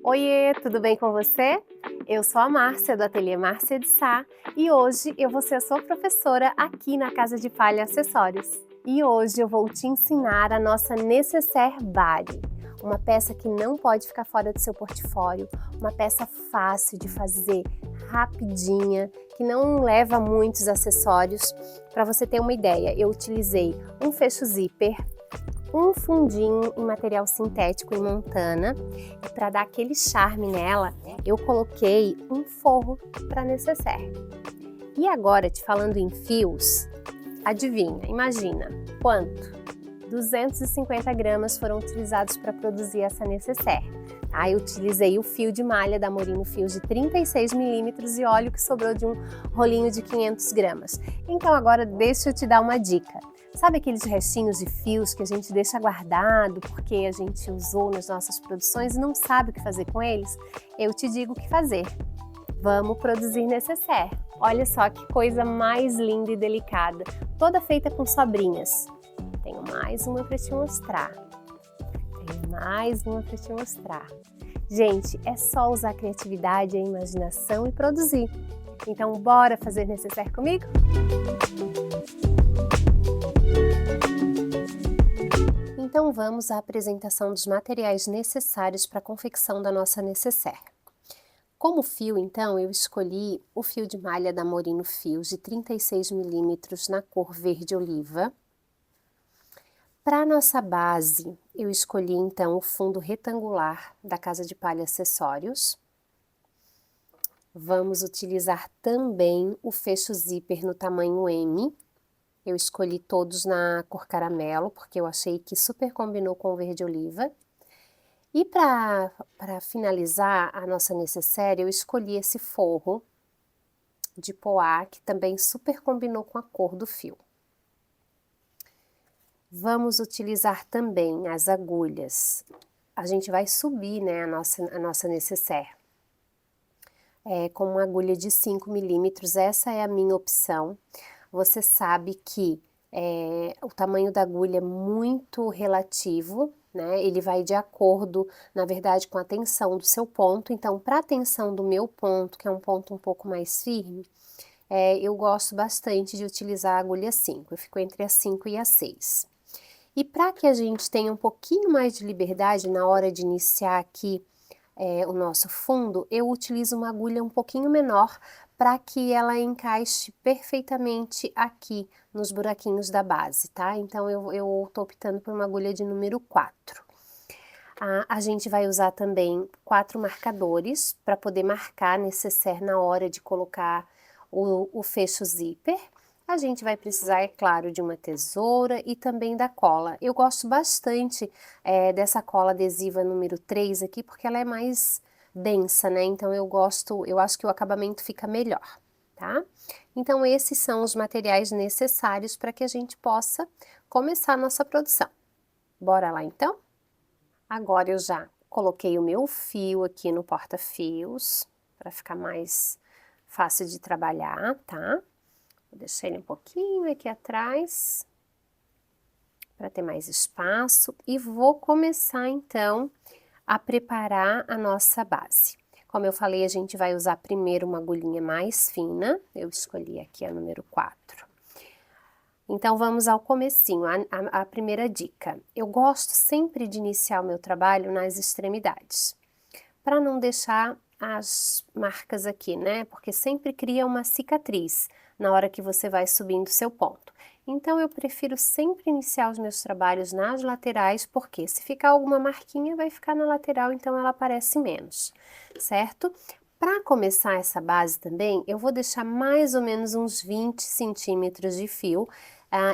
Oiê, tudo bem com você? Eu sou a Márcia do Ateliê Márcia de Sá e hoje eu vou ser a sua professora aqui na Casa de Palha Acessórios. E hoje eu vou te ensinar a nossa Necessaire Body, uma peça que não pode ficar fora do seu portfólio, uma peça fácil de fazer, rapidinha, que não leva muitos acessórios. Para você ter uma ideia, eu utilizei um fecho zíper, um fundinho em material sintético em montana e para dar aquele charme nela, eu coloquei um forro para necessaire. E agora, te falando em fios, adivinha, imagina quanto? 250 gramas foram utilizados para produzir essa necessaire. Tá? Eu utilizei o fio de malha da Morino Fios de 36 milímetros e óleo que sobrou de um rolinho de 500 gramas. Então agora deixa eu te dar uma dica. Sabe aqueles restinhos de fios que a gente deixa guardado porque a gente usou nas nossas produções e não sabe o que fazer com eles? Eu te digo o que fazer. Vamos produzir necessaire. Olha só que coisa mais linda e delicada, toda feita com sobrinhas. Tenho mais uma para te mostrar. Gente, é só usar a criatividade e a imaginação e produzir. Então, bora fazer necessaire comigo? Então vamos à apresentação dos materiais necessários para a confecção da nossa necessaire. Como fio, então, eu escolhi o fio de malha da Morino Fios de 36 milímetros na cor verde oliva. Para a nossa base, eu escolhi então o fundo retangular da Casa de Palha Acessórios. Vamos utilizar também o fecho zíper no tamanho M. Eu escolhi todos na cor caramelo, porque eu achei que super combinou com o verde oliva. E para finalizar a nossa necessaire, eu escolhi esse forro de poá, que também super combinou com a cor do fio. Vamos utilizar também as agulhas. A gente vai subir, né, a nossa necessaire. Com uma agulha de 5 milímetros, essa é a minha opção. Você sabe que o tamanho da agulha é muito relativo, né? Ele vai de acordo, na verdade, com a tensão do seu ponto. Então, para a tensão do meu ponto, que é um ponto um pouco mais firme, eu gosto bastante de utilizar a agulha 5. Eu fico entre a 5 e a 6. E para que a gente tenha um pouquinho mais de liberdade na hora de iniciar aqui o nosso fundo, eu utilizo uma agulha um pouquinho menor para que ela encaixe perfeitamente aqui nos buraquinhos da base, tá? Então, eu tô optando por uma agulha de número 4. A gente vai usar também 4 marcadores para poder marcar necessaire na hora de colocar o fecho zíper. A gente vai precisar, é claro, de uma tesoura e também da cola. Eu gosto bastante dessa cola adesiva número 3 aqui, porque ela é mais densa, né? Então eu acho que o acabamento fica melhor, tá? Então esses são os materiais necessários para que a gente possa começar a nossa produção. Bora lá então? Agora eu já coloquei o meu fio aqui no porta-fios, para ficar mais fácil de trabalhar, tá? Vou deixar ele um pouquinho aqui atrás, para ter mais espaço, e vou começar então a preparar a nossa base. Como eu falei, a gente vai usar primeiro uma agulhinha mais fina, eu escolhi aqui a número 4. Então vamos ao comecinho, a primeira dica. Eu gosto sempre de iniciar o meu trabalho nas extremidades, para não deixar as marcas aqui, né? Porque sempre cria uma cicatriz na hora que você vai subindo seu ponto. Então eu prefiro sempre iniciar os meus trabalhos nas laterais, porque se ficar alguma marquinha vai ficar na lateral, então ela aparece menos, certo? Para começar essa base também, eu vou deixar mais ou menos uns 20 centímetros de fio.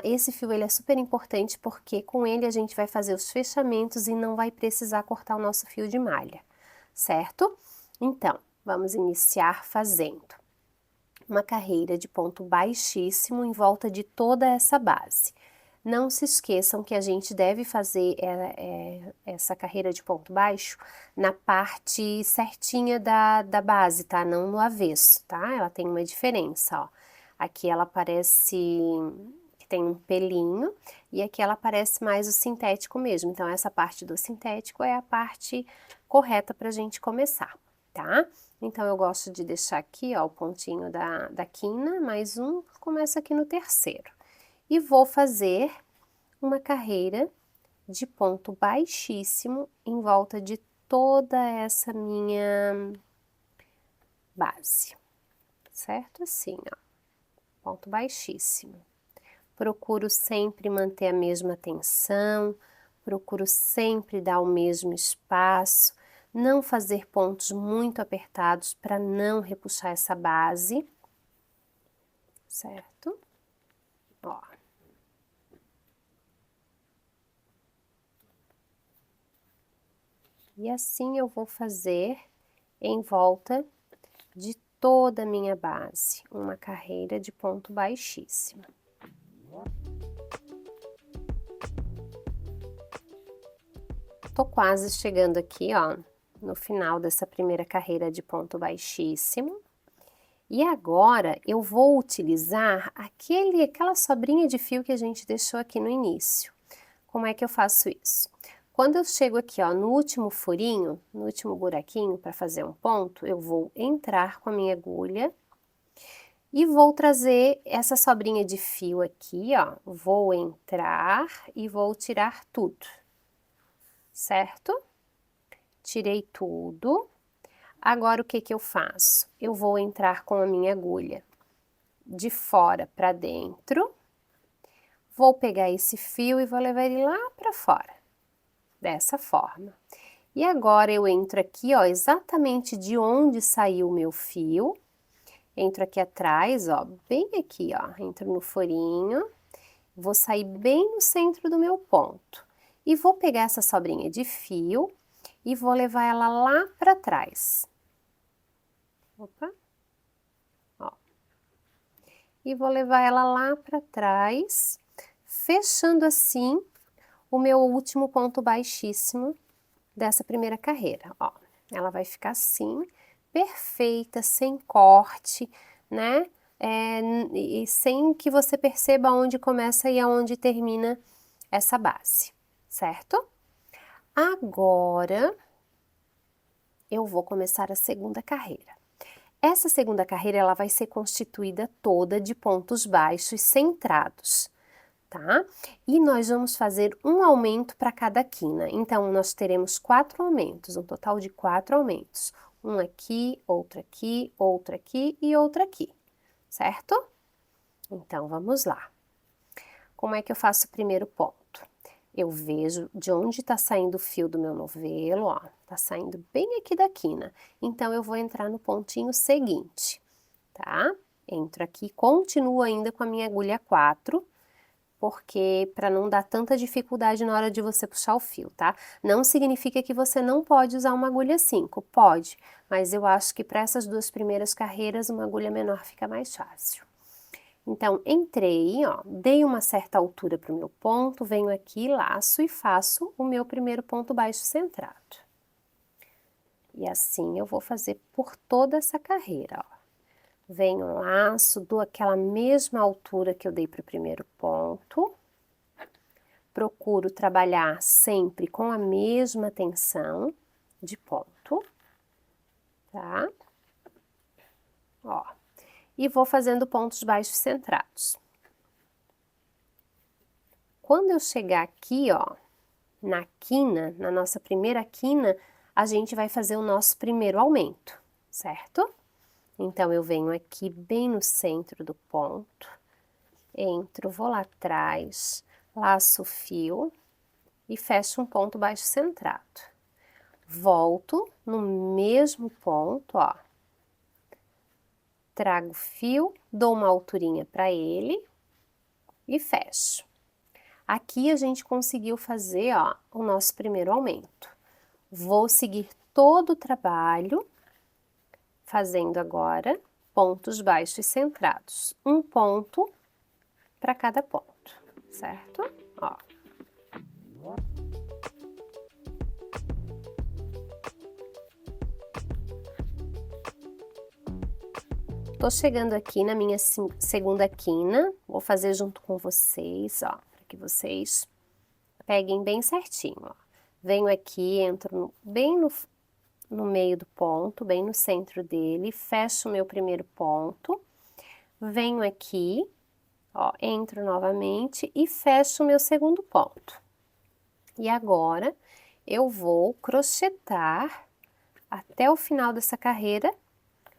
Esse fio ele é super importante porque com ele a gente vai fazer os fechamentos e não vai precisar cortar o nosso fio de malha, certo? Então, vamos iniciar fazendo uma carreira de ponto baixíssimo em volta de toda essa base. Não se esqueçam que a gente deve fazer essa carreira de ponto baixo na parte certinha da base, tá? Não no avesso, tá? Ela tem uma diferença, ó. Aqui ela parece que tem um pelinho, e aqui ela parece mais o sintético mesmo. Então, essa parte do sintético é a parte correta pra gente começar, tá? Então, eu gosto de deixar aqui, ó, o pontinho da quina, mais um, começa aqui no terceiro. E vou fazer uma carreira de ponto baixíssimo em volta de toda essa minha base, certo? Assim, ó, ponto baixíssimo. Procuro sempre manter a mesma tensão, procuro sempre dar o mesmo espaço, não fazer pontos muito apertados para não repuxar essa base, certo? Ó. E assim eu vou fazer em volta de toda a minha base, uma carreira de ponto baixíssimo. Tô quase chegando aqui, ó, no final dessa primeira carreira de ponto baixíssimo. E agora eu vou utilizar aquela sobrinha de fio que a gente deixou aqui no início. Como é que eu faço isso? Quando eu chego aqui, ó, no último furinho, no último buraquinho para fazer um ponto, eu vou entrar com a minha agulha e vou trazer essa sobrinha de fio aqui, ó, vou entrar e vou tirar tudo, certo? Tirei tudo. Agora, o que que eu faço? Eu vou entrar com a minha agulha de fora para dentro, vou pegar esse fio e vou levar ele lá para fora, dessa forma. E agora eu entro aqui, ó, exatamente de onde saiu o meu fio, entro aqui atrás, ó, bem aqui, ó, entro no furinho, vou sair bem no centro do meu ponto. E vou pegar essa sobrinha de fio e vou levar ela lá para trás. Opa. Ó. E vou levar ela lá para trás, fechando assim o meu último ponto baixíssimo dessa primeira carreira, ó. Ela vai ficar assim, perfeita, sem corte, né? E sem que você perceba onde começa e aonde termina essa base, certo? Agora, eu vou começar a segunda carreira. Essa segunda carreira, ela vai ser constituída toda de pontos baixos centrados, tá? E nós vamos fazer um aumento para cada quina. Então, nós teremos 4 aumentos, um total de 4 aumentos. Um aqui, outro aqui, outro aqui e outro aqui, certo? Então, vamos lá. Como é que eu faço o primeiro ponto? Eu vejo de onde está saindo o fio do meu novelo, ó, tá saindo bem aqui da quina. Então, eu vou entrar no pontinho seguinte, tá? Entro aqui, continuo ainda com a minha agulha 4, porque para não dar tanta dificuldade na hora de você puxar o fio, tá? Não significa que você não pode usar uma agulha 5, pode, mas eu acho que para essas duas primeiras carreiras uma agulha menor fica mais fácil. Então, entrei, ó, dei uma certa altura para o meu ponto, venho aqui, laço e faço o meu primeiro ponto baixo centrado. E assim eu vou fazer por toda essa carreira, ó. Venho, laço, dou aquela mesma altura que eu dei para o primeiro ponto. Procuro trabalhar sempre com a mesma tensão de ponto, tá? Ó. E vou fazendo pontos baixos centrados. Quando eu chegar aqui, ó, na quina, na nossa primeira quina, a gente vai fazer o nosso primeiro aumento, certo? Então, eu venho aqui bem no centro do ponto, entro, vou lá atrás, laço o fio e fecho um ponto baixo centrado. Volto no mesmo ponto, ó. Trago o fio, dou uma alturinha para ele e fecho. Aqui a gente conseguiu fazer, ó, o nosso primeiro aumento. Vou seguir todo o trabalho, fazendo agora pontos baixos centrados. Um ponto para cada ponto, certo? Ó. Tô chegando aqui na minha segunda quina, Vou fazer junto com vocês, ó, para que vocês peguem bem certinho, ó. Venho aqui, entro bem no meio do ponto, bem no centro dele, fecho o meu primeiro ponto, venho aqui, ó, entro novamente e fecho o meu segundo ponto. E agora, eu vou crochetar até o final dessa carreira,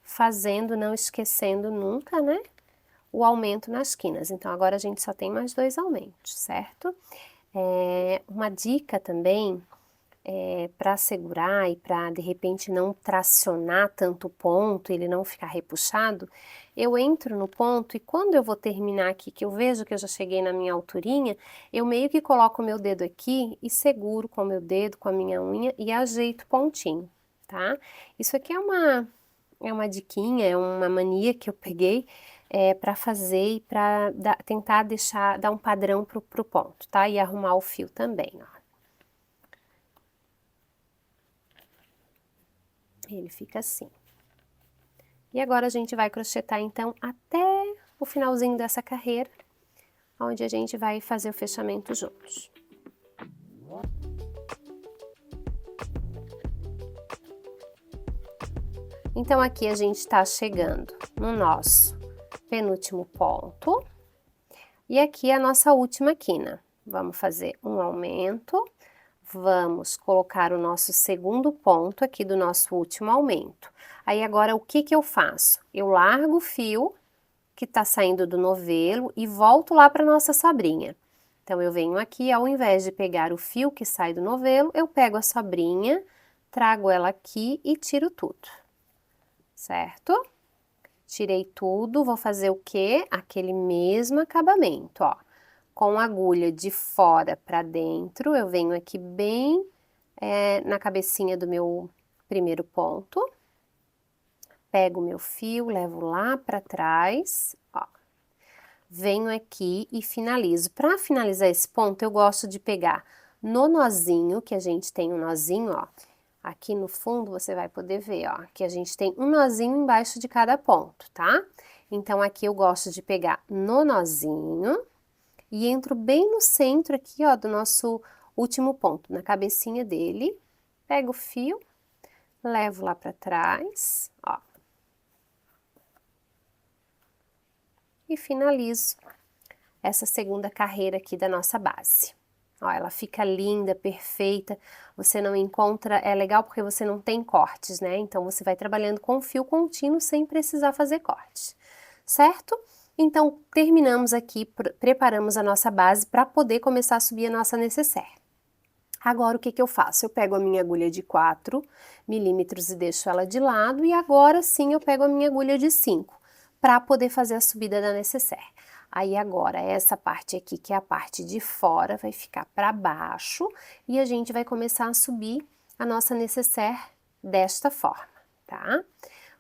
fazendo, não esquecendo nunca, né, o aumento nas quinas. Então, agora a gente só tem mais 2 aumentos, certo? Uma dica também, para segurar e para, de repente, não tracionar tanto o ponto, ele não ficar repuxado, eu entro no ponto e quando eu vou terminar aqui, que eu vejo que eu já cheguei na minha alturinha, eu meio que coloco o meu dedo aqui e seguro com o meu dedo, com a minha unha e ajeito o pontinho, tá? Isso aqui é uma diquinha, é uma mania que eu peguei para fazer e para tentar dar um padrão pro ponto, tá? E arrumar o fio também, ó. Ele fica assim. E agora a gente vai crochetar então até o finalzinho dessa carreira, onde a gente vai fazer o fechamento juntos. Então aqui a gente está chegando no nosso penúltimo ponto, e aqui é a nossa última quina. Vamos fazer um aumento, vamos colocar o nosso segundo ponto aqui do nosso último aumento. Aí agora o que que eu faço? Eu largo o fio que tá saindo do novelo e volto lá para nossa sobrinha. Então eu venho aqui, ao invés de pegar o fio que sai do novelo, eu pego a sobrinha, trago ela aqui e tiro tudo, certo? Tirei tudo, vou fazer o quê? Aquele mesmo acabamento, ó. Com a agulha de fora para dentro, eu venho aqui bem na cabecinha do meu primeiro ponto, pego o meu fio, levo lá para trás, ó. Venho aqui e finalizo. Para finalizar esse ponto, eu gosto de pegar no nozinho, que a gente tem um nozinho, ó. Aqui no fundo você vai poder ver, ó, que a gente tem um nozinho embaixo de cada ponto, tá? Então aqui eu gosto de pegar no nozinho e entro bem no centro aqui, ó, do nosso último ponto, na cabecinha dele. Pego o fio, levo lá para trás, ó. E finalizo essa segunda carreira aqui da nossa base. Ó, ela fica linda, perfeita, você não encontra, é legal porque você não tem cortes, né? Então, você vai trabalhando com fio contínuo sem precisar fazer cortes, certo? Então, terminamos aqui, preparamos a nossa base para poder começar a subir a nossa nécessaire. Agora, o que que eu faço? Eu pego a minha agulha de 4 milímetros e deixo ela de lado, e agora sim eu pego a minha agulha de 5, para poder fazer a subida da nécessaire. Aí agora, essa parte aqui, que é a parte de fora, vai ficar para baixo, e a gente vai começar a subir a nossa nécessaire desta forma, tá?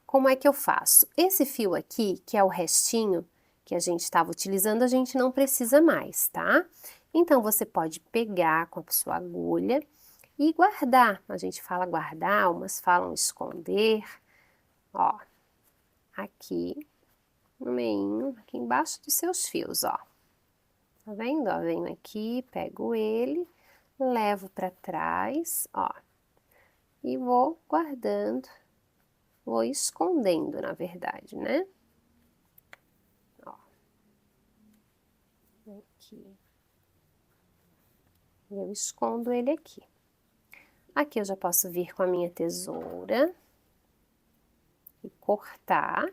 Como é que eu faço? Esse fio aqui, que é o restinho que a gente estava utilizando, a gente não precisa mais, tá? Então, você pode pegar com a sua agulha e guardar. A gente fala guardar, umas falam esconder. Ó, aqui no meio, aqui embaixo dos seus fios, ó. Tá vendo? Ó, venho aqui, pego ele, levo para trás, ó. E vou guardando, vou escondendo, na verdade, né? Ó. Aqui. Eu escondo ele aqui. Aqui eu já posso vir com a minha tesoura e cortar.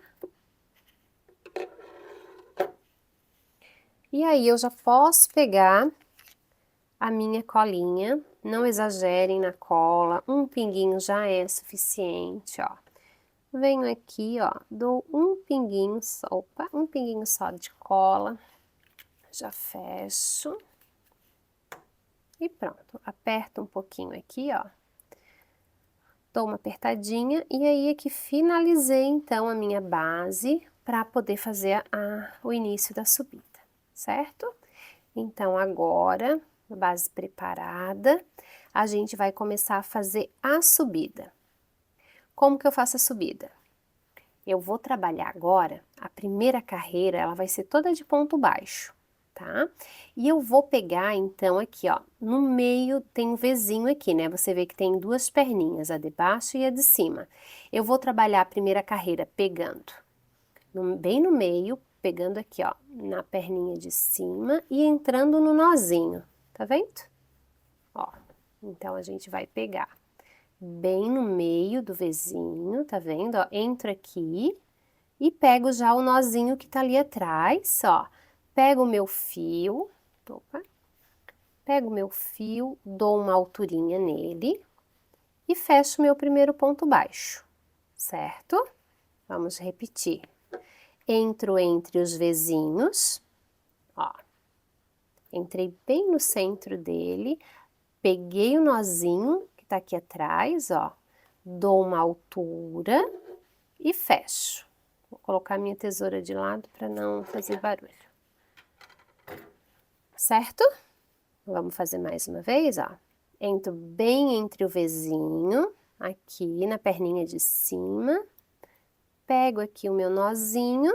E aí eu já posso pegar a minha colinha, não exagerem na cola, um pinguinho já é suficiente, ó. Venho aqui, ó, dou um pinguinho só, opa, um pinguinho só de cola, já fecho. E pronto, aperto um pouquinho aqui, ó. Dou uma apertadinha e aí é que finalizei então a minha base para poder fazer o início da subida, certo? Então agora, base preparada, a gente vai começar a fazer a subida. Como que eu faço a subida? eu vou trabalhar agora, a primeira carreira, ela vai ser toda de ponto baixo, tá? E eu vou pegar, então, aqui, ó, no meio tem um Vzinho aqui, né? Você vê que tem duas perninhas, a de baixo e a de cima. Eu vou trabalhar a primeira carreira pegando bem no meio, pegando aqui, ó, na perninha de cima e entrando no nozinho, tá vendo? Ó, então a gente vai pegar bem no meio do Vzinho, tá vendo? Ó, entro aqui e pego já o nozinho que tá ali atrás, ó. Pego o meu fio, opa, pego o meu fio, dou uma alturinha nele e fecho meu primeiro ponto baixo, certo? Vamos repetir. Entro entre os Vzinhos, ó. Entrei bem no centro dele, peguei o nozinho que tá aqui atrás, ó. Dou uma altura e fecho. Vou colocar minha tesoura de lado para não fazer barulho. Certo? Vamos fazer mais uma vez, ó. Entro bem entre o Vzinho, aqui na perninha de cima. Pego aqui o meu nozinho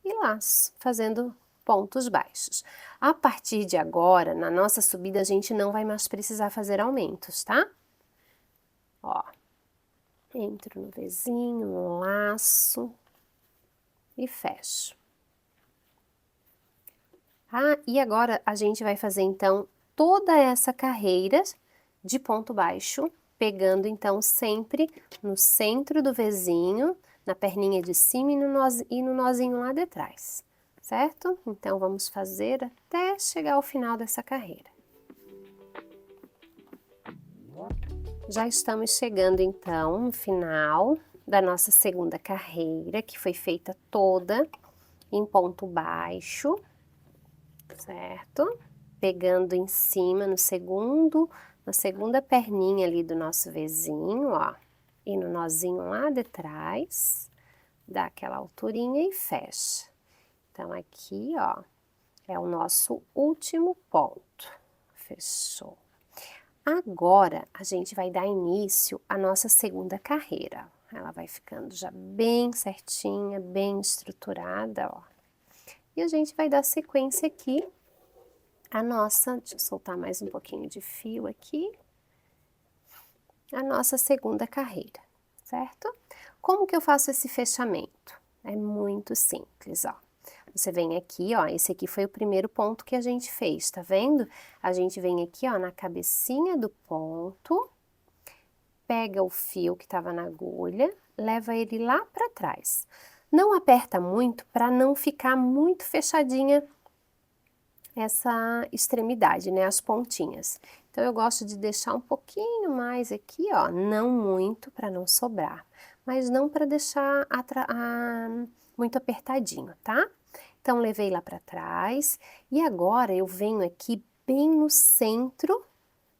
e laço, fazendo pontos baixos. A partir de agora, na nossa subida, a gente não vai mais precisar fazer aumentos, tá? Ó, entro no Vzinho, laço e fecho. Ah, e agora a gente vai fazer então toda essa carreira de ponto baixo, pegando então sempre no centro do Vzinho, na perninha de cima e no nozinho lá de trás, certo? Então vamos fazer até chegar ao final dessa carreira. Já estamos chegando então no final da nossa segunda carreira, que foi feita toda em ponto baixo, certo? Pegando em cima no segundo, na segunda perninha ali do nosso Vzinho, ó, e no nozinho lá de trás, dá aquela alturinha e fecha. Então, aqui, ó, é o nosso último ponto. Fechou. Agora, a gente vai dar início à nossa segunda carreira. Ela vai ficando já bem certinha, bem estruturada, ó. E a gente vai dar sequência aqui a nossa, deixa eu soltar mais um pouquinho de fio aqui, a nossa segunda carreira, certo? Como que eu faço esse fechamento? É muito simples, ó. Você vem aqui, ó, esse aqui foi o primeiro ponto que a gente fez, tá vendo? A gente vem aqui, ó, na cabecinha do ponto, pega o fio que estava na agulha, leva ele lá para trás. Não aperta muito para não ficar muito fechadinha essa extremidade, né, as pontinhas. Então, eu gosto de deixar um pouquinho mais aqui, ó, não muito para não sobrar, mas não para deixar muito apertadinho, tá? Então, levei lá para trás e agora eu venho aqui bem no centro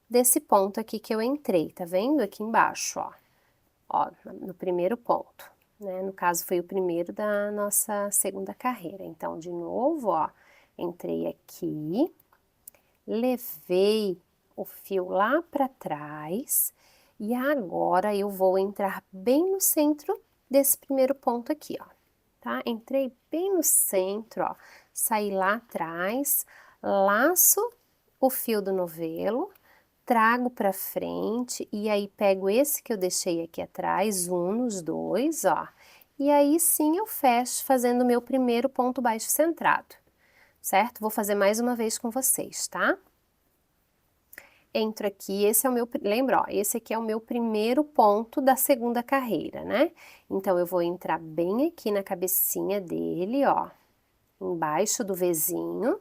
desse ponto aqui que eu entrei, tá vendo? Aqui embaixo, ó. Ó, no primeiro ponto, né? No caso, foi o primeiro da nossa segunda carreira. Então, de novo, ó, entrei aqui, levei o fio lá para trás e agora eu vou entrar bem no centro desse primeiro ponto aqui, ó, tá? Entrei bem no centro, ó, saí lá atrás, laço o fio do novelo, trago para frente e aí pego esse que eu deixei aqui atrás, uno os dois, ó, e aí sim eu fecho fazendo o meu primeiro ponto baixo centrado, certo? Vou fazer mais uma vez com vocês, tá? Entro aqui, esse é o meu, lembra, ó, esse aqui é o meu primeiro ponto da segunda carreira, né? Então, eu vou entrar bem aqui na cabecinha dele, ó, embaixo do Vzinho,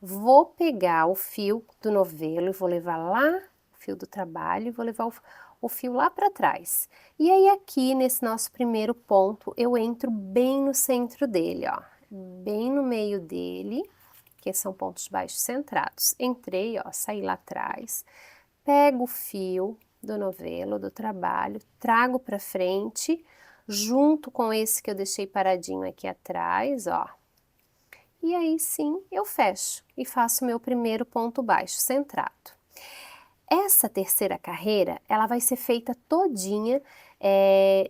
vou pegar o fio do novelo e vou levar lá, o fio do trabalho, e vou levar o fio lá para trás. E aí, aqui, nesse nosso primeiro ponto, eu entro bem no centro dele, ó, bem no meio dele, que são pontos baixos centrados. Entrei, ó, saí lá atrás, pego o fio do novelo, do trabalho, trago para frente, junto com esse que eu deixei paradinho aqui atrás, ó. E aí sim, eu fecho e faço meu primeiro ponto baixo centrado. Essa terceira carreira, ela vai ser feita todinha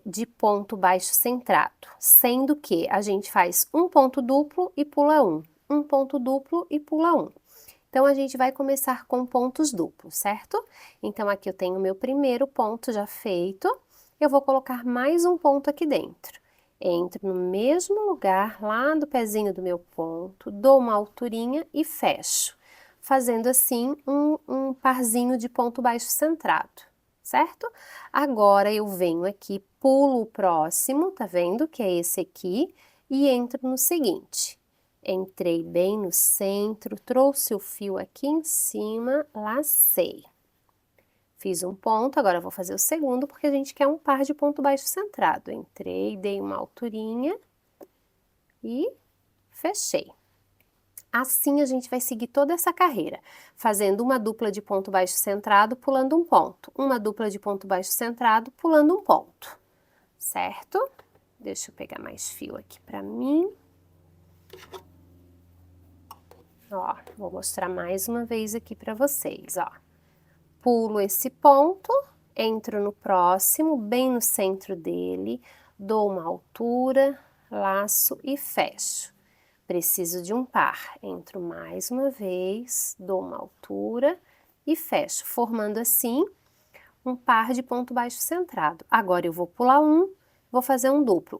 de ponto baixo centrado, sendo que a gente faz um ponto duplo e pula um ponto duplo e pula um. Então, a gente vai começar com pontos duplos, certo? Então, aqui eu tenho o meu primeiro ponto já feito, eu vou colocar mais um ponto aqui dentro. Entro no mesmo lugar, lá do pezinho do meu ponto, dou uma alturinha e fecho, fazendo assim um parzinho de ponto baixo centrado, certo? Agora, eu venho aqui, pulo o próximo, tá vendo? Que é esse aqui, e entro no seguinte. Entrei bem no centro, trouxe o fio aqui em cima, lacei. Fiz um ponto, agora eu vou fazer o segundo, porque a gente quer um par de ponto baixo centrado. Entrei, dei uma alturinha e fechei. Assim a gente vai seguir toda essa carreira, fazendo uma dupla de ponto baixo centrado, pulando um ponto. Uma dupla de ponto baixo centrado, pulando um ponto. Certo? Deixa eu pegar mais fio aqui pra mim. Ó, vou mostrar mais uma vez aqui pra vocês, ó. Pulo esse ponto, entro no próximo, bem no centro dele, dou uma altura, laço e fecho. Preciso de um par, entro mais uma vez, dou uma altura e fecho, formando assim um par de ponto baixo centrado. Agora eu vou pular vou fazer um duplo,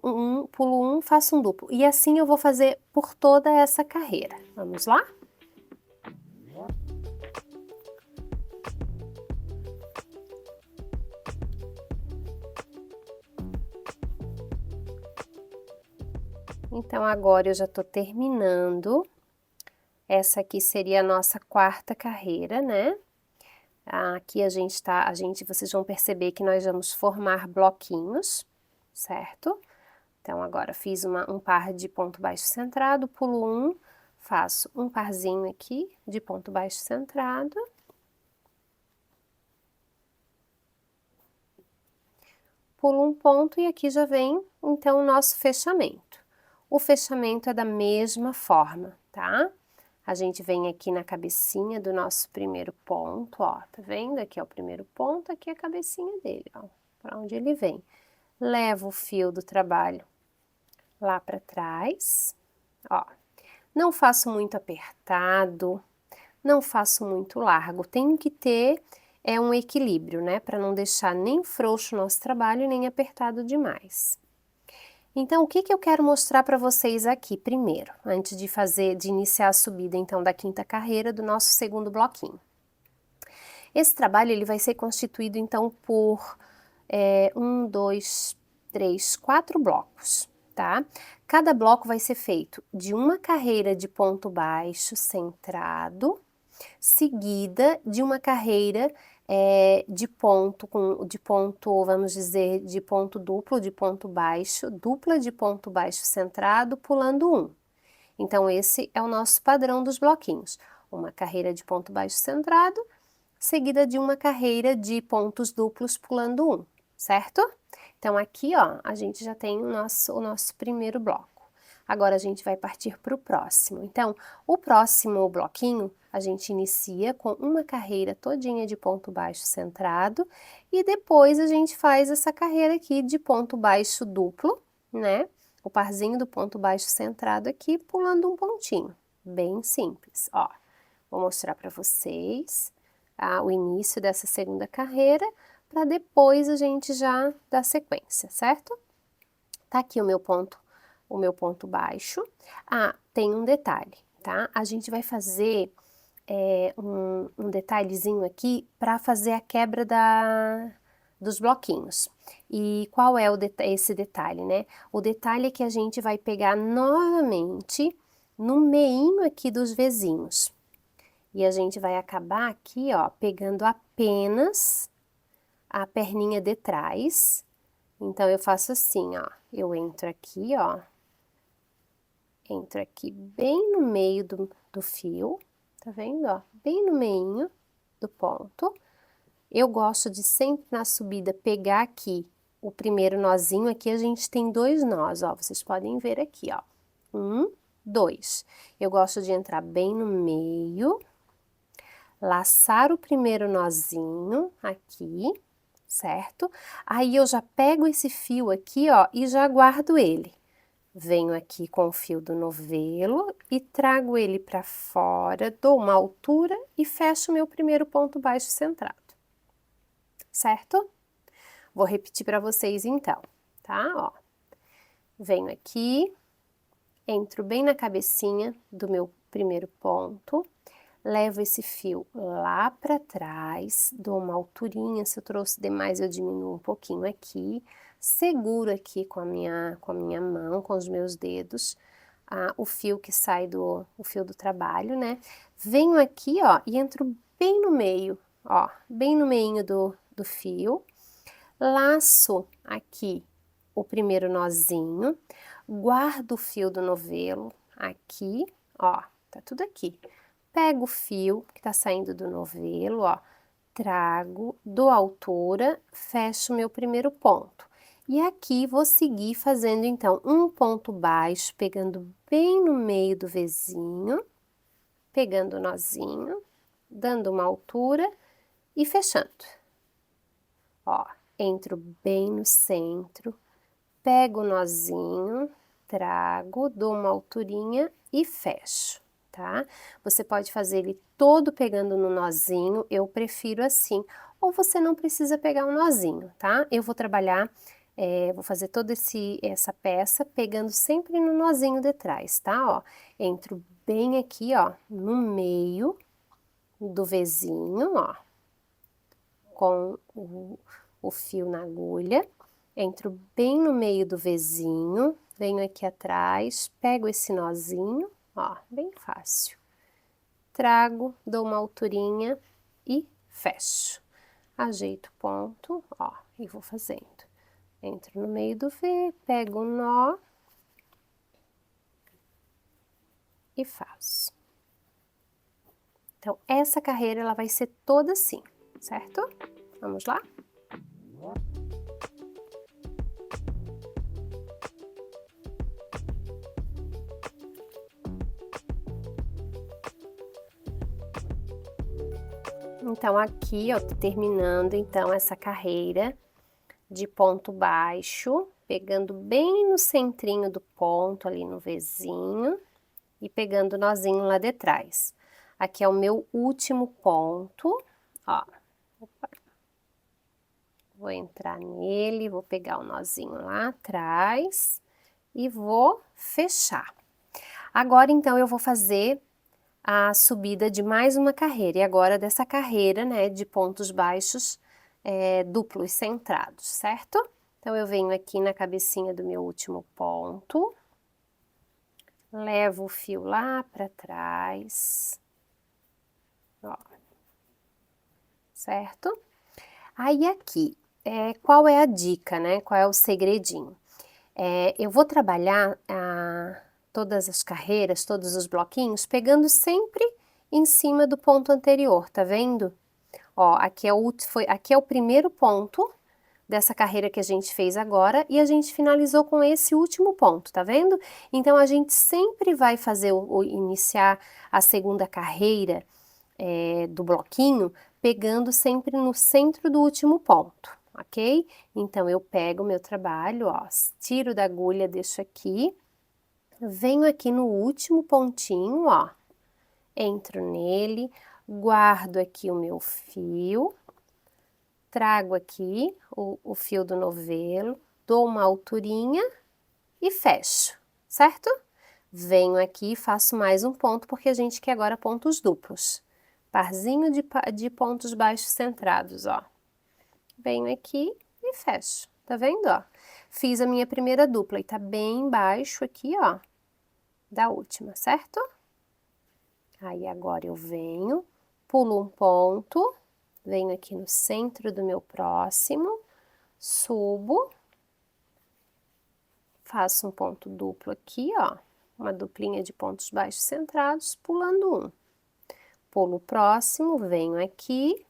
pulo um, faço um duplo, e assim eu vou fazer por toda essa carreira. Vamos lá? Então, agora eu já tô terminando. Essa aqui seria a nossa quarta carreira, né? Aqui vocês vão perceber que nós vamos formar bloquinhos, certo? Então, agora fiz um par de ponto baixo centrado, pulo um, faço um parzinho aqui de ponto baixo centrado. Pulo um ponto e aqui já vem, então, o nosso fechamento. O fechamento é da mesma forma, tá? A gente vem aqui na cabecinha do nosso primeiro ponto, ó, tá vendo? Aqui é o primeiro ponto, aqui é a cabecinha dele, ó, para onde ele vem. Levo o fio do trabalho lá para trás, ó. Não faço muito apertado, não faço muito largo, tenho que ter um equilíbrio, né, para não deixar nem frouxo o nosso trabalho, nem apertado demais. Então, o que que eu quero mostrar para vocês aqui primeiro, antes de iniciar a subida, então, da quinta carreira do nosso segundo bloquinho. Esse trabalho, ele vai ser constituído, então, por 1, 2, 3, 4 blocos, tá? Cada bloco vai ser feito de uma carreira de ponto baixo centrado, seguida de uma carreira de ponto, vamos dizer, de ponto duplo, de ponto baixo, dupla de ponto baixo centrado, pulando um. Então, esse é o nosso padrão dos bloquinhos. Uma carreira de ponto baixo centrado, seguida de uma carreira de pontos duplos, pulando um, certo? Então, aqui, ó, a gente já tem o nosso primeiro bloco. Agora, a gente vai partir para o próximo. Então, o próximo bloquinho, a gente inicia com uma carreira todinha de ponto baixo centrado e depois a gente faz essa carreira aqui de ponto baixo duplo, né? O parzinho do ponto baixo centrado aqui, pulando um pontinho. Bem simples, ó. Vou mostrar para vocês o início dessa segunda carreira, para depois a gente já dar sequência, certo? Tá aqui o meu ponto baixo. Tem um detalhe, tá? A gente vai fazer um detalhezinho aqui para fazer a quebra dos bloquinhos. E qual é esse detalhe, né? O detalhe é que a gente vai pegar novamente no meinho aqui dos vezinhos. E a gente vai acabar aqui, ó, pegando apenas a perninha de trás. Então, eu faço assim, ó, eu entro aqui, ó, entro aqui bem no meio do fio, tá vendo, ó, bem no meinho do ponto. Eu gosto de sempre na subida pegar aqui o primeiro nozinho, aqui a gente tem 2 nós, ó, vocês podem ver aqui, ó, 1, 2. Eu gosto de entrar bem no meio, laçar o primeiro nozinho aqui, certo? Aí eu já pego esse fio aqui, ó, e já guardo ele. Venho aqui com o fio do novelo e trago ele para fora, dou uma altura e fecho meu primeiro ponto baixo centrado, certo? Vou repetir para vocês então, tá? Ó, venho aqui, entro bem na cabecinha do meu primeiro ponto, levo esse fio lá para trás, dou uma alturinha, se eu trouxe demais eu diminuo um pouquinho aqui, seguro aqui com a minha mão, com os meus dedos, o fio que sai o fio do trabalho, né? Venho aqui, ó, e entro bem no meio, ó, bem no meinho do fio, laço aqui o primeiro nozinho, guardo o fio do novelo aqui, ó, tá tudo aqui. Pego o fio que tá saindo do novelo, ó, trago, dou altura, fecho meu primeiro ponto. E aqui vou seguir fazendo então um ponto baixo, pegando bem no meio do Vzinho, pegando o nozinho, dando uma altura e fechando. Ó, entro bem no centro, pego o nozinho, trago, dou uma alturinha e fecho, tá? Você pode fazer ele todo pegando no nozinho, eu prefiro assim, ou você não precisa pegar um nozinho, tá? Eu vou trabalhar, vou fazer toda essa peça pegando sempre no nozinho de trás, tá? Ó, entro bem aqui, ó, no meio do Vzinho, ó, com o fio na agulha, entro bem no meio do Vzinho, venho aqui atrás, pego esse nozinho, ó, bem fácil. Trago, dou uma alturinha e fecho. Ajeito o ponto, ó, e vou fazendo. Entro no meio do V, pego o nó e faço. Então, essa carreira, ela vai ser toda assim, certo? Vamos lá? Então, aqui, ó, tô terminando, então, essa carreira de ponto baixo, pegando bem no centrinho do ponto, ali no Vzinho, e pegando o nozinho lá de trás. Aqui é o meu último ponto, ó. Opa. Vou entrar nele, vou pegar o nozinho lá atrás e vou fechar. Agora, então, eu vou fazer a subida de mais uma carreira, e agora dessa carreira, né, de pontos baixos duplos centrados, certo? Então, eu venho aqui na cabecinha do meu último ponto, levo o fio lá para trás, ó, certo? Aí aqui, qual é a dica, né? Qual é o segredinho? Eu vou trabalhar todas as carreiras, todos os bloquinhos, pegando sempre em cima do ponto anterior, tá vendo? Ó, aqui é o primeiro ponto dessa carreira que a gente fez agora e a gente finalizou com esse último ponto, tá vendo? Então, a gente sempre vai fazer iniciar a segunda carreira do bloquinho, pegando sempre no centro do último ponto, ok? Então, eu pego o meu trabalho, ó, tiro da agulha, deixo aqui, venho aqui no último pontinho, ó, entro nele, guardo aqui o meu fio, trago aqui o fio do novelo, dou uma alturinha e fecho, certo? Venho aqui e faço mais um ponto, porque a gente quer agora pontos duplos. Parzinho de pontos baixos centrados, ó. Venho aqui e fecho, tá vendo, ó? Fiz a minha primeira dupla e tá bem baixo aqui, ó, da última, certo? Aí, agora eu venho, pulo um ponto, venho aqui no centro do meu próximo, subo, faço um ponto duplo aqui, ó, uma duplinha de pontos baixos centrados, pulando um. Pulo o próximo, venho aqui,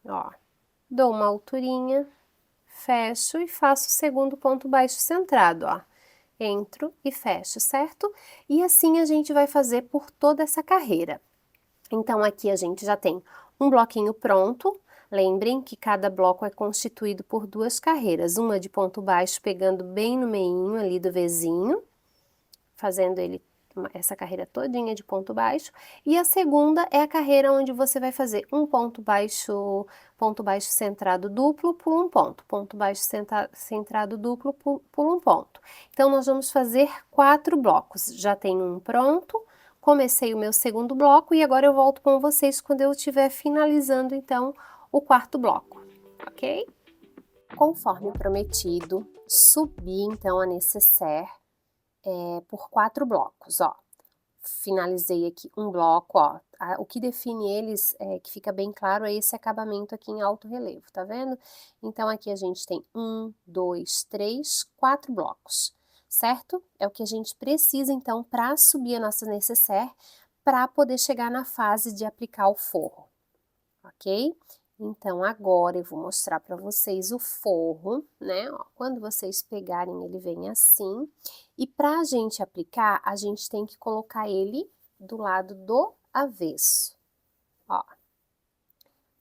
ó, dou uma alturinha, fecho e faço o segundo ponto baixo centrado, ó. Entro e fecho, certo? E assim a gente vai fazer por toda essa carreira. Então, aqui a gente já tem um bloquinho pronto. Lembrem que cada bloco é constituído por 2 carreiras, uma de ponto baixo pegando bem no meinho ali do Vzinho, fazendo ele essa carreira todinha de ponto baixo, e a segunda é a carreira onde você vai fazer um ponto baixo centrado duplo por um ponto baixo centrado duplo por um ponto. Então, nós vamos fazer 4 blocos, já tenho um pronto, comecei o meu segundo bloco e agora eu volto com vocês quando eu estiver finalizando, então, o 4º bloco, ok? Conforme prometido, subi, então, a nécessaire por 4 blocos, ó. Finalizei aqui um bloco, ó. O que define eles, que fica bem claro, é esse acabamento aqui em alto relevo, tá vendo? Então, aqui a gente tem 1, 2, 3, 4 blocos, certo? É o que a gente precisa, então, para subir a nossa nécessaire, para poder chegar na fase de aplicar o forro, ok? Então, agora eu vou mostrar para vocês o forro, né? Ó, quando vocês pegarem, ele vem assim. E para a gente aplicar, a gente tem que colocar ele do lado do avesso, ó.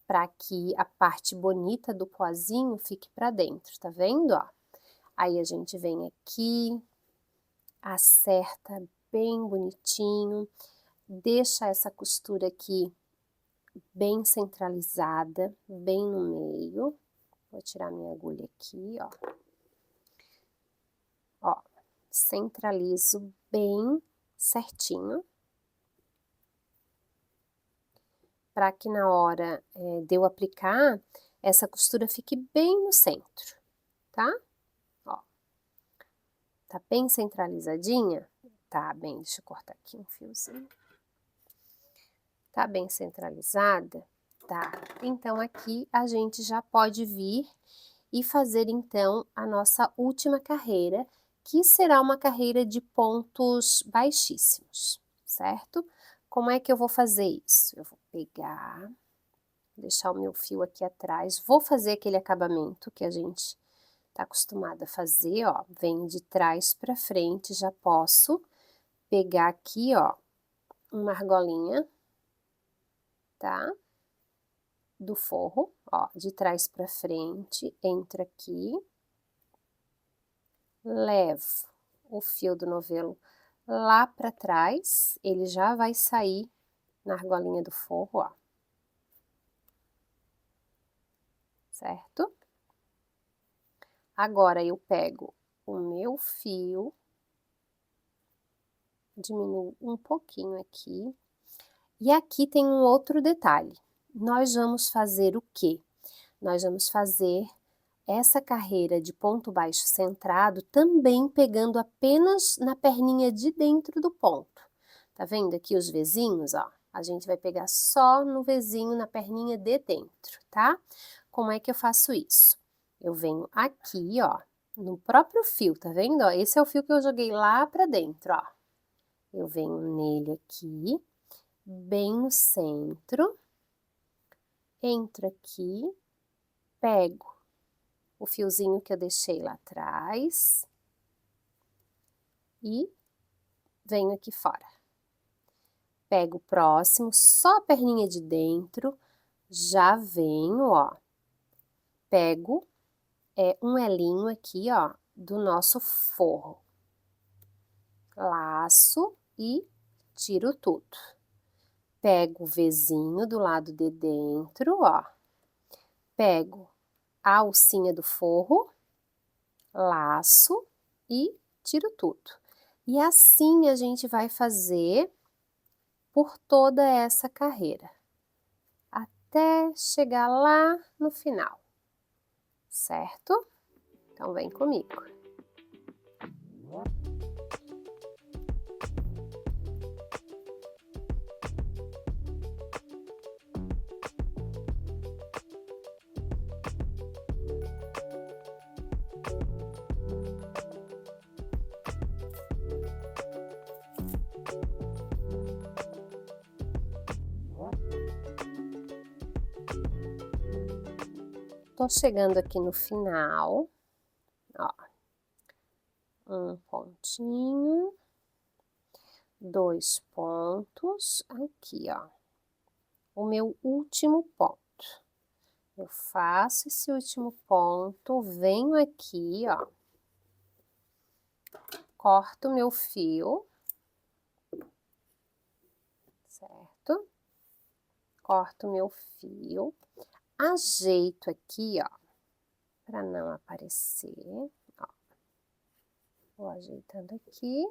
Para que a parte bonita do pozinho fique para dentro, tá vendo, ó? Aí a gente vem aqui, acerta bem bonitinho, deixa essa costura aqui bem centralizada, bem no meio. Vou tirar minha agulha aqui, ó. Ó, centralizo bem certinho. Para que na hora de eu aplicar, essa costura fique bem no centro, tá? Ó. Tá bem centralizadinha? Tá bem, deixa eu cortar aqui um fiozinho. Tá bem centralizada? Tá. Então, aqui a gente já pode vir e fazer, então, a nossa última carreira, que será uma carreira de pontos baixíssimos, certo? Como é que eu vou fazer isso? Eu vou pegar, deixar o meu fio aqui atrás, vou fazer aquele acabamento que a gente tá acostumado a fazer, ó, vem de trás para frente, já posso pegar aqui, ó, uma argolinha, tá? Do forro, ó, de trás para frente, entra aqui, levo o fio do novelo lá para trás, ele já vai sair na argolinha do forro, ó. Certo? Agora eu pego o meu fio, diminuo um pouquinho aqui, e aqui tem um outro detalhe. Nós vamos fazer o quê? Nós vamos fazer essa carreira de ponto baixo centrado também pegando apenas na perninha de dentro do ponto. Tá vendo aqui os vezinhos, ó? A gente vai pegar só no vezinho, na perninha de dentro, tá? Como é que eu faço isso? Eu venho aqui, ó, no próprio fio, tá vendo? Ó, esse é o fio que eu joguei lá pra dentro, ó. Eu venho nele aqui, bem no centro, entro aqui, pego o fiozinho que eu deixei lá atrás e venho aqui fora. Pego o próximo, só a perninha de dentro, já venho, ó, pego um elinho aqui, ó, do nosso forro. Laço e tiro tudo. Pego o vezinho do lado de dentro, ó. Pego a alcinha do forro, laço e tiro tudo. E assim a gente vai fazer por toda essa carreira, até chegar lá no final, certo? Então vem comigo. Tô chegando aqui no final, ó, um pontinho, 2 pontos, aqui, ó, o meu último ponto. Eu faço esse último ponto, venho aqui, ó, corto o meu fio, certo? Corto o meu fio, ajeito aqui, ó, para não aparecer, ó. Vou ajeitando aqui.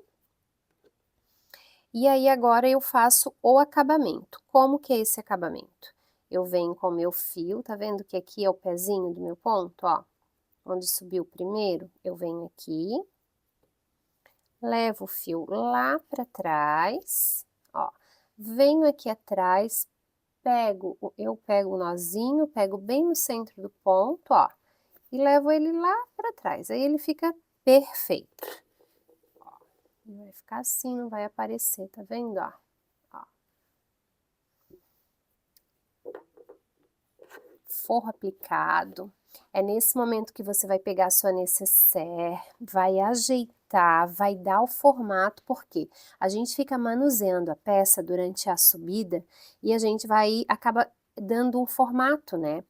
E aí agora eu faço o acabamento. Como que é esse acabamento? Eu venho com o meu fio, tá vendo que aqui é o pezinho do meu ponto, ó? Onde subiu o primeiro, eu venho aqui, levo o fio lá para trás, ó. Venho aqui atrás, eu pego o nozinho, pego bem no centro do ponto, ó, e levo ele lá para trás. Aí ele fica perfeito. Ó, vai ficar assim, não vai aparecer, tá vendo, ó? Forro aplicado. É nesse momento que você vai pegar a sua nécessaire, vai ajeitar, vai dar o formato, porque a gente fica manuseando a peça durante a subida e a gente acaba dando um formato, né,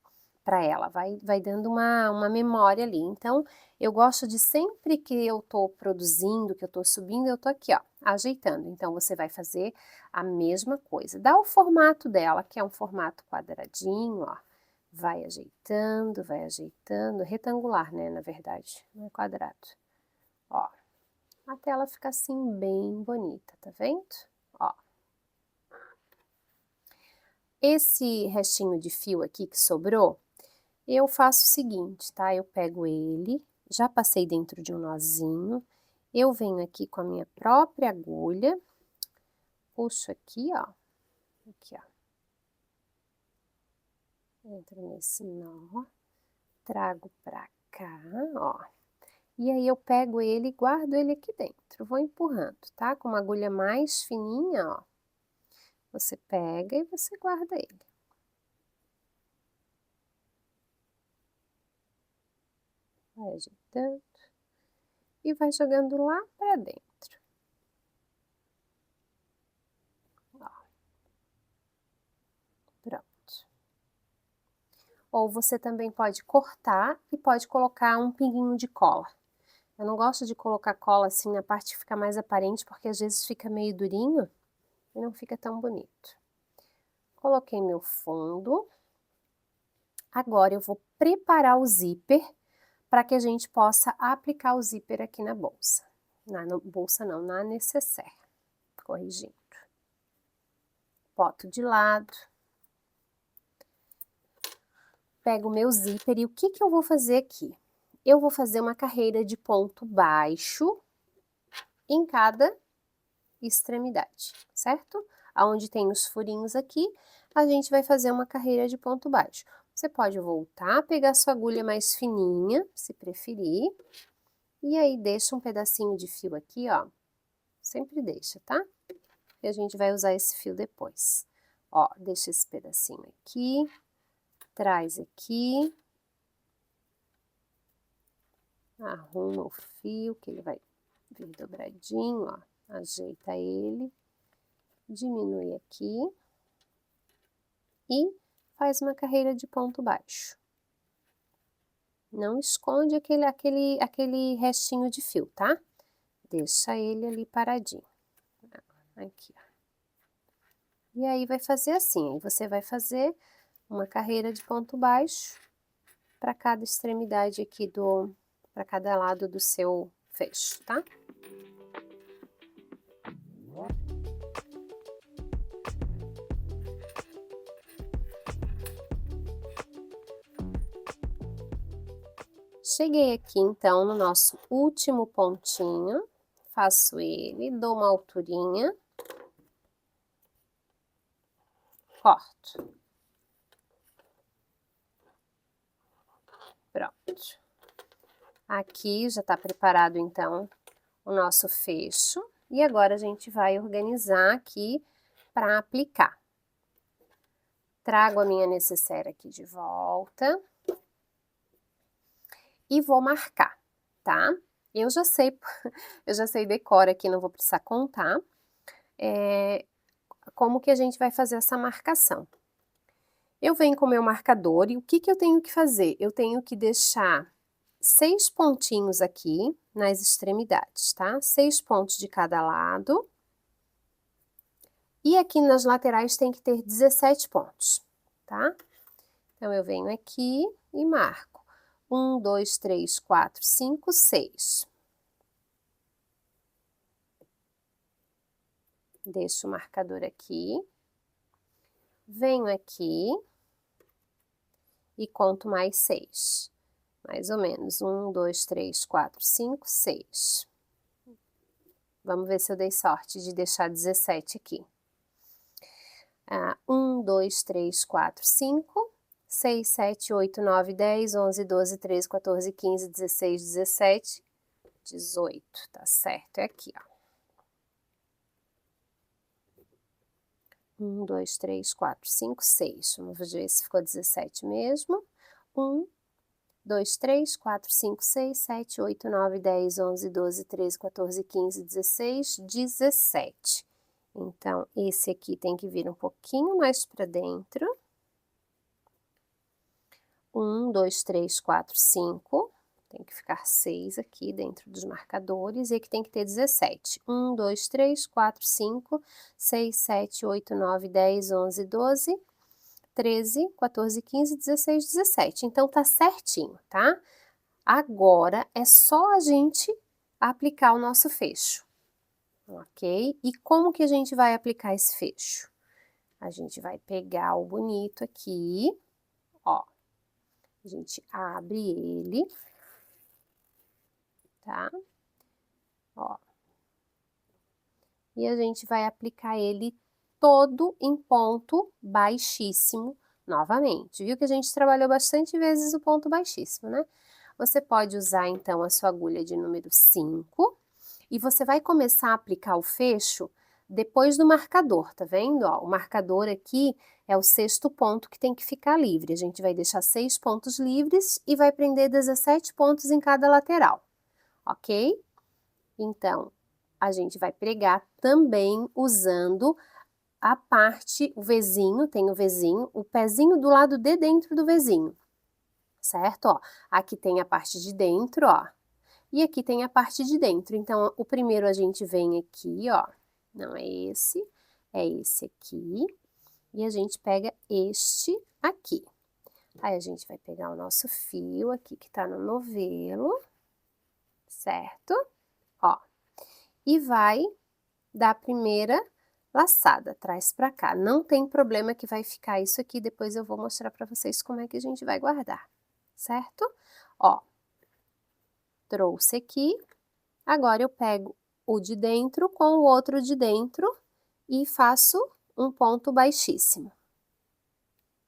para ela, vai dando uma memória ali. Então, eu gosto de sempre que eu tô produzindo, que eu tô subindo, eu tô aqui, ó, ajeitando. Então, você vai fazer a mesma coisa. Dá o formato dela, que é um formato quadradinho, ó. Vai ajeitando, retangular, né, na verdade, não é quadrado. Ó, até ela ficar assim bem bonita, tá vendo? Ó. Esse restinho de fio aqui que sobrou, eu faço o seguinte, tá? Eu pego ele, já passei dentro de um nozinho, eu venho aqui com a minha própria agulha, puxo aqui, ó, aqui, ó. Entro nesse nó, trago pra cá, ó. E aí eu pego ele e guardo ele aqui dentro, vou empurrando, tá? Com uma agulha mais fininha, ó. Você pega e você guarda ele. Vai ajeitando e vai jogando lá pra dentro. Ó. Pronto. Ou você também pode cortar e pode colocar um pinguinho de cola. Eu não gosto de colocar cola assim na parte que fica mais aparente, porque às vezes fica meio durinho e não fica tão bonito. Coloquei meu fundo. Agora eu vou preparar o zíper para que a gente possa aplicar o zíper aqui na bolsa. Bolsa não, na nécessaire. Corrigindo. Boto de lado. Pego o meu zíper e o que que eu vou fazer aqui? Eu vou fazer uma carreira de ponto baixo em cada extremidade, certo? Aonde tem os furinhos aqui, a gente vai fazer uma carreira de ponto baixo. Você pode voltar, pegar sua agulha mais fininha, se preferir, e aí deixa um pedacinho de fio aqui, ó. Sempre deixa, tá? E a gente vai usar esse fio depois. Ó, deixa esse pedacinho aqui, traz aqui, arruma o fio, que ele vai vir dobradinho, ó. Ajeita ele, diminui aqui e faz uma carreira de ponto baixo. Não esconde aquele restinho de fio, tá? Deixa ele ali paradinho. Aqui, ó. E aí vai fazer assim, aí você vai fazer uma carreira de ponto baixo para cada extremidade aqui para cada lado do seu fecho, tá? Cheguei aqui então no nosso último pontinho, faço ele, dou uma alturinha, corto. Pronto. Aqui já está preparado então o nosso fecho e agora a gente vai organizar aqui para aplicar. Trago a minha nécessaire aqui de volta e vou marcar, tá? Eu já sei, eu já sei decor aqui, não vou precisar contar, como que a gente vai fazer essa marcação. Eu venho com o meu marcador e o que que eu tenho que fazer? Eu tenho que deixar 6 pontinhos aqui nas extremidades, tá? 6 pontos de cada lado. E aqui nas laterais tem que ter 17 pontos, tá? Então, eu venho aqui e marco. 1, 2, 3, 4, 5, 6. Deixo o marcador aqui. Venho aqui e conto mais 6. Mais ou menos. 1, 2, 3, 4, 5, 6. Vamos ver se eu dei sorte de deixar 17 aqui. 1, 2, 3, 4, 5, 6, 7, 8, 9, 10, 11, 12, 13, 14, 15, 16, 17, 18. Tá certo, é aqui, ó. 1, 2, 3, 4, 5, 6. Vamos ver se ficou 17 mesmo. 1, 2, 3, 4, 5, 6, 7, 8, 9, 10, 11, 12, 13, 14, 15, 16, 17. Então, esse aqui tem que vir um pouquinho mais para dentro. 1, 2, 3, 4, 5. Tem que ficar 6 aqui dentro dos marcadores. E aqui tem que ter 17. 1, 2, 3, 4, 5, 6, 7, 8, 9, 10, 11, 12, 13, 14, 15, 16, 17. Então, tá certinho, tá? Agora, é só a gente aplicar o nosso fecho, ok? E como que a gente vai aplicar esse fecho? A gente vai pegar o bonito aqui, ó. A gente abre ele, tá? Ó. E a gente vai aplicar ele todo em ponto baixíssimo novamente. Viu que a gente trabalhou bastante vezes o ponto baixíssimo, né? Você pode usar, então, a sua agulha de número 5 e você vai começar a aplicar o fecho depois do marcador, tá vendo? Ó, o marcador aqui é o sexto ponto que tem que ficar livre. A gente vai deixar 6 pontos livres e vai prender 17 pontos em cada lateral, ok? Então, a gente vai pregar também usando a parte, o vezinho, tem o vezinho, o pezinho do lado de dentro do vezinho, certo? Ó, aqui tem a parte de dentro, ó, e aqui tem a parte de dentro. Então, o primeiro a gente vem aqui, ó, não é esse aqui, e a gente pega este aqui. Aí, a gente vai pegar o nosso fio aqui que tá no novelo, certo? Ó, e vai dar a primeira laçada, traz pra cá. Não tem problema que vai ficar isso aqui, depois eu vou mostrar pra vocês como é que a gente vai guardar, certo? Ó, trouxe aqui, agora eu pego o de dentro com o outro de dentro e faço um ponto baixíssimo,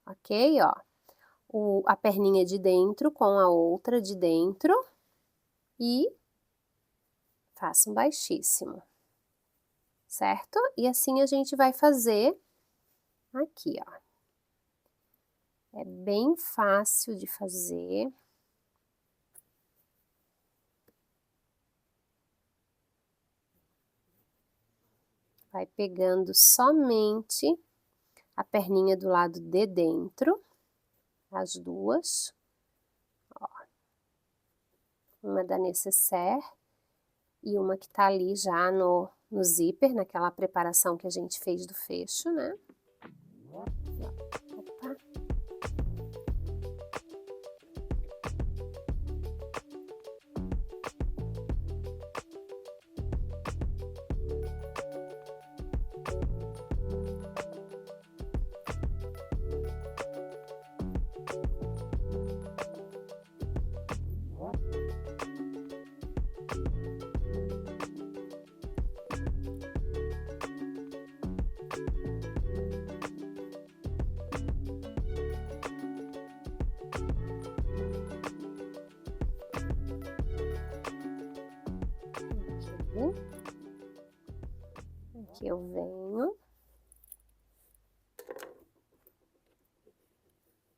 ok? Ó, a perninha de dentro com a outra de dentro e faço um baixíssimo, certo? E assim a gente vai fazer aqui, ó. É bem fácil de fazer. Vai pegando somente a perninha do lado de dentro, as duas. Ó. Uma da nécessaire e uma que tá ali já no zíper, naquela preparação que a gente fez do fecho, né? Opa. Aqui eu venho,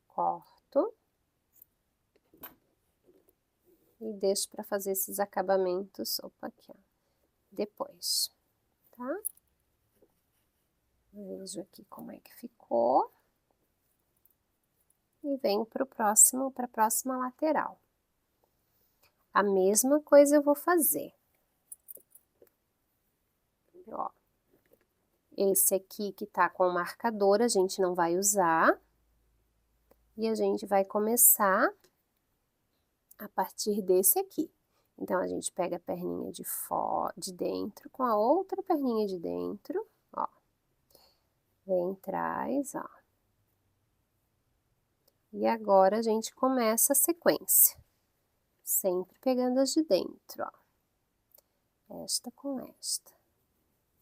corto e deixo para fazer esses acabamentos, opa, aqui, ó, depois, tá? Vejo aqui como é que ficou. e venho para a próxima lateral. A mesma coisa eu vou fazer. Ó, esse aqui que tá com o marcador, a gente não vai usar. E a gente vai começar a partir desse aqui. Então, a gente pega a perninha de dentro com a outra perninha de dentro, ó. Vem, traz, ó. E agora a gente começa a sequência. Sempre pegando as de dentro, ó. Esta com esta.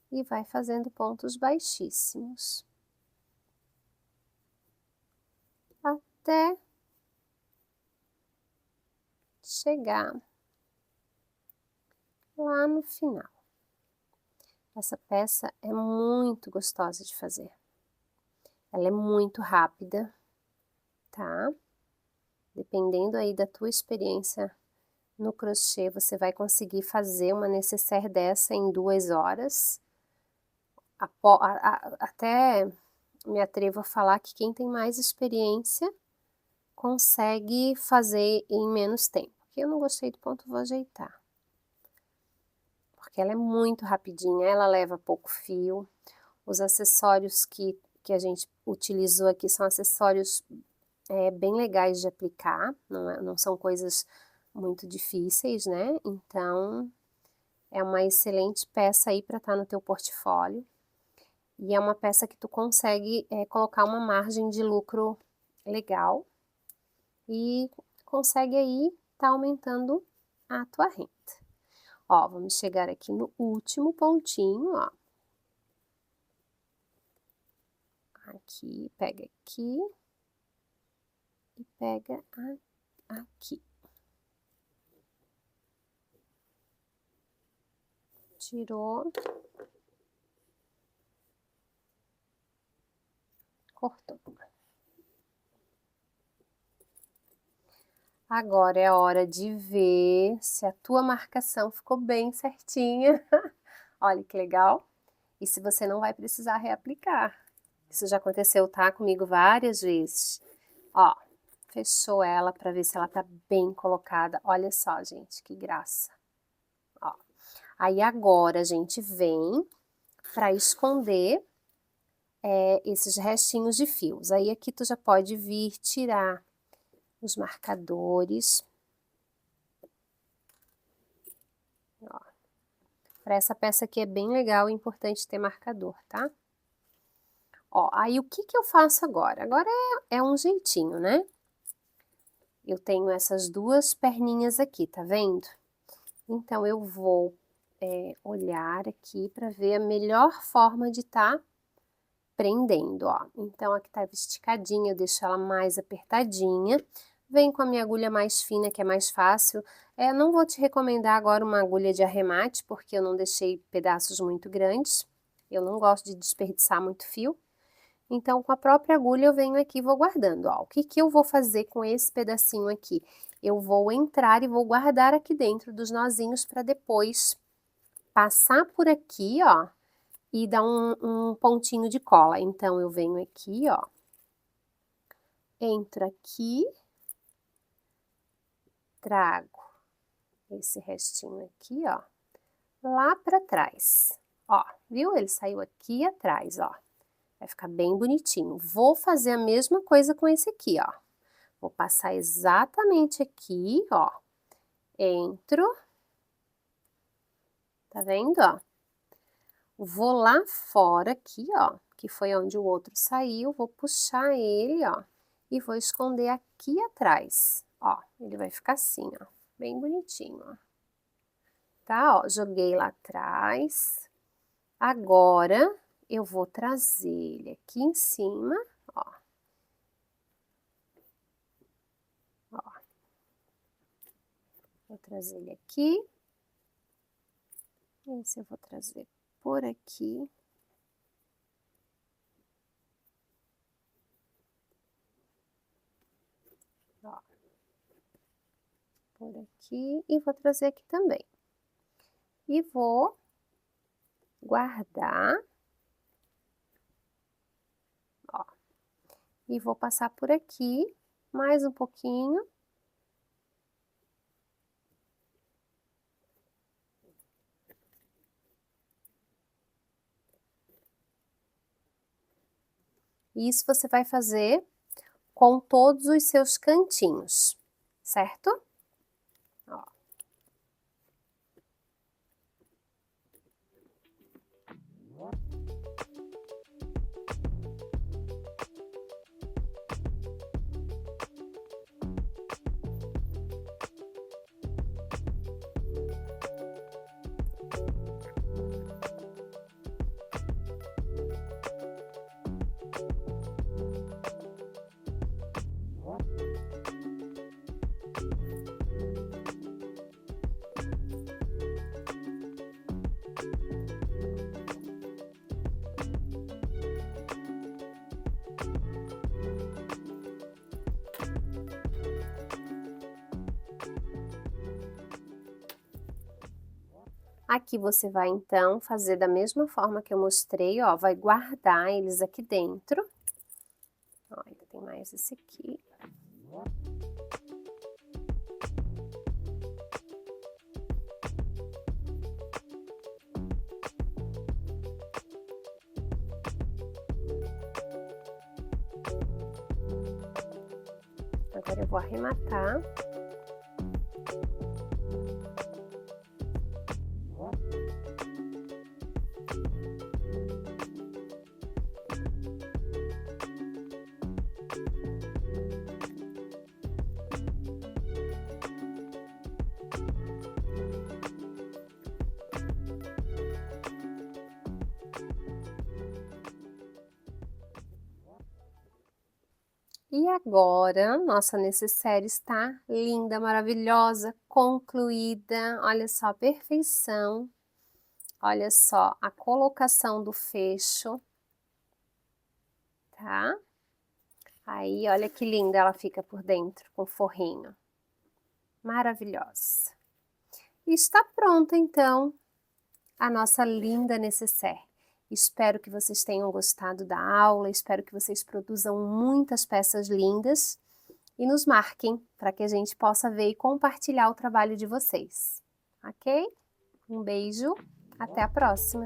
E vai fazendo pontos baixíssimos. Até chegar lá no final. Essa peça é muito gostosa de fazer. Ela é muito rápida, tá? Dependendo aí da tua experiência no crochê, você vai conseguir fazer uma nécessaire dessa em 2 horas. Até me atrevo a falar que quem tem mais experiência consegue fazer em menos tempo. Aqui eu não gostei do ponto, vou ajeitar. Porque ela é muito rapidinha, ela leva pouco fio. Os acessórios que a gente utilizou aqui são acessórios bem legais de aplicar, não são coisas muito difíceis, né? Então, é uma excelente peça aí para estar no teu portfólio. E é uma peça que tu consegue colocar uma margem de lucro legal e consegue aí tá aumentando a tua renda. Ó, vamos chegar aqui no último pontinho, ó. Aqui, pega aqui e pega aqui. Tirou, cortou. Agora é a hora de ver se a tua marcação ficou bem certinha. Olha que legal. E se você não vai precisar reaplicar. Isso já aconteceu, tá? Comigo várias vezes. Ó, fechou ela para ver se ela tá bem colocada. Olha só, gente, que graça. Ó. Aí agora a gente vem para esconder esses restinhos de fios. Aí aqui tu já pode vir tirar os marcadores. Para essa peça aqui é bem legal e importante ter marcador, tá? Ó, aí o que que eu faço agora? Agora é um jeitinho, né? Eu tenho essas duas perninhas aqui, tá vendo? Então, eu vou olhar aqui para ver a melhor forma de estar prendendo, ó. Então, aqui tá esticadinha, eu deixo ela mais apertadinha. Venho com a minha agulha mais fina, que é mais fácil. Não vou te recomendar agora uma agulha de arremate, porque eu não deixei pedaços muito grandes. Eu não gosto de desperdiçar muito fio. Então, com a própria agulha eu venho aqui e vou guardando, ó. O que que eu vou fazer com esse pedacinho aqui? Eu vou entrar e vou guardar aqui dentro dos nozinhos para depois passar por aqui, ó, e dar um pontinho de cola. Então, eu venho aqui, ó, entro aqui, trago esse restinho aqui, ó, lá para trás. Ó, viu? Ele saiu aqui atrás, ó. Vai ficar bem bonitinho. Vou fazer a mesma coisa com esse aqui, ó. Vou passar exatamente aqui, ó. Entro. Tá vendo, ó? Vou lá fora aqui, ó, que foi onde o outro saiu. Vou puxar ele, ó, e vou esconder aqui atrás. Ó, ele vai ficar assim, ó, bem bonitinho, ó. Tá, ó, joguei lá atrás. Agora, eu vou trazer ele aqui em cima, ó. Ó. Vou trazer ele aqui. Esse eu vou trazer por aqui. Ó. Por aqui. E vou trazer aqui também. E vou guardar. Ó. E vou passar por aqui mais um pouquinho. Isso você vai fazer com todos os seus cantinhos, certo? Ó. Aqui você vai então fazer da mesma forma que eu mostrei, ó, vai guardar eles aqui dentro. Ó, ainda tem mais esse aqui. Agora eu vou arrematar. E agora, nossa necessaire está linda, maravilhosa, concluída. Olha só a perfeição. Olha só a colocação do fecho, tá? Aí, olha que linda ela fica por dentro, com forrinho. Maravilhosa. E está pronta, então, a nossa linda necessaire. Espero que vocês tenham gostado da aula, espero que vocês produzam muitas peças lindas e nos marquem para que a gente possa ver e compartilhar o trabalho de vocês, ok? Um beijo, até a próxima!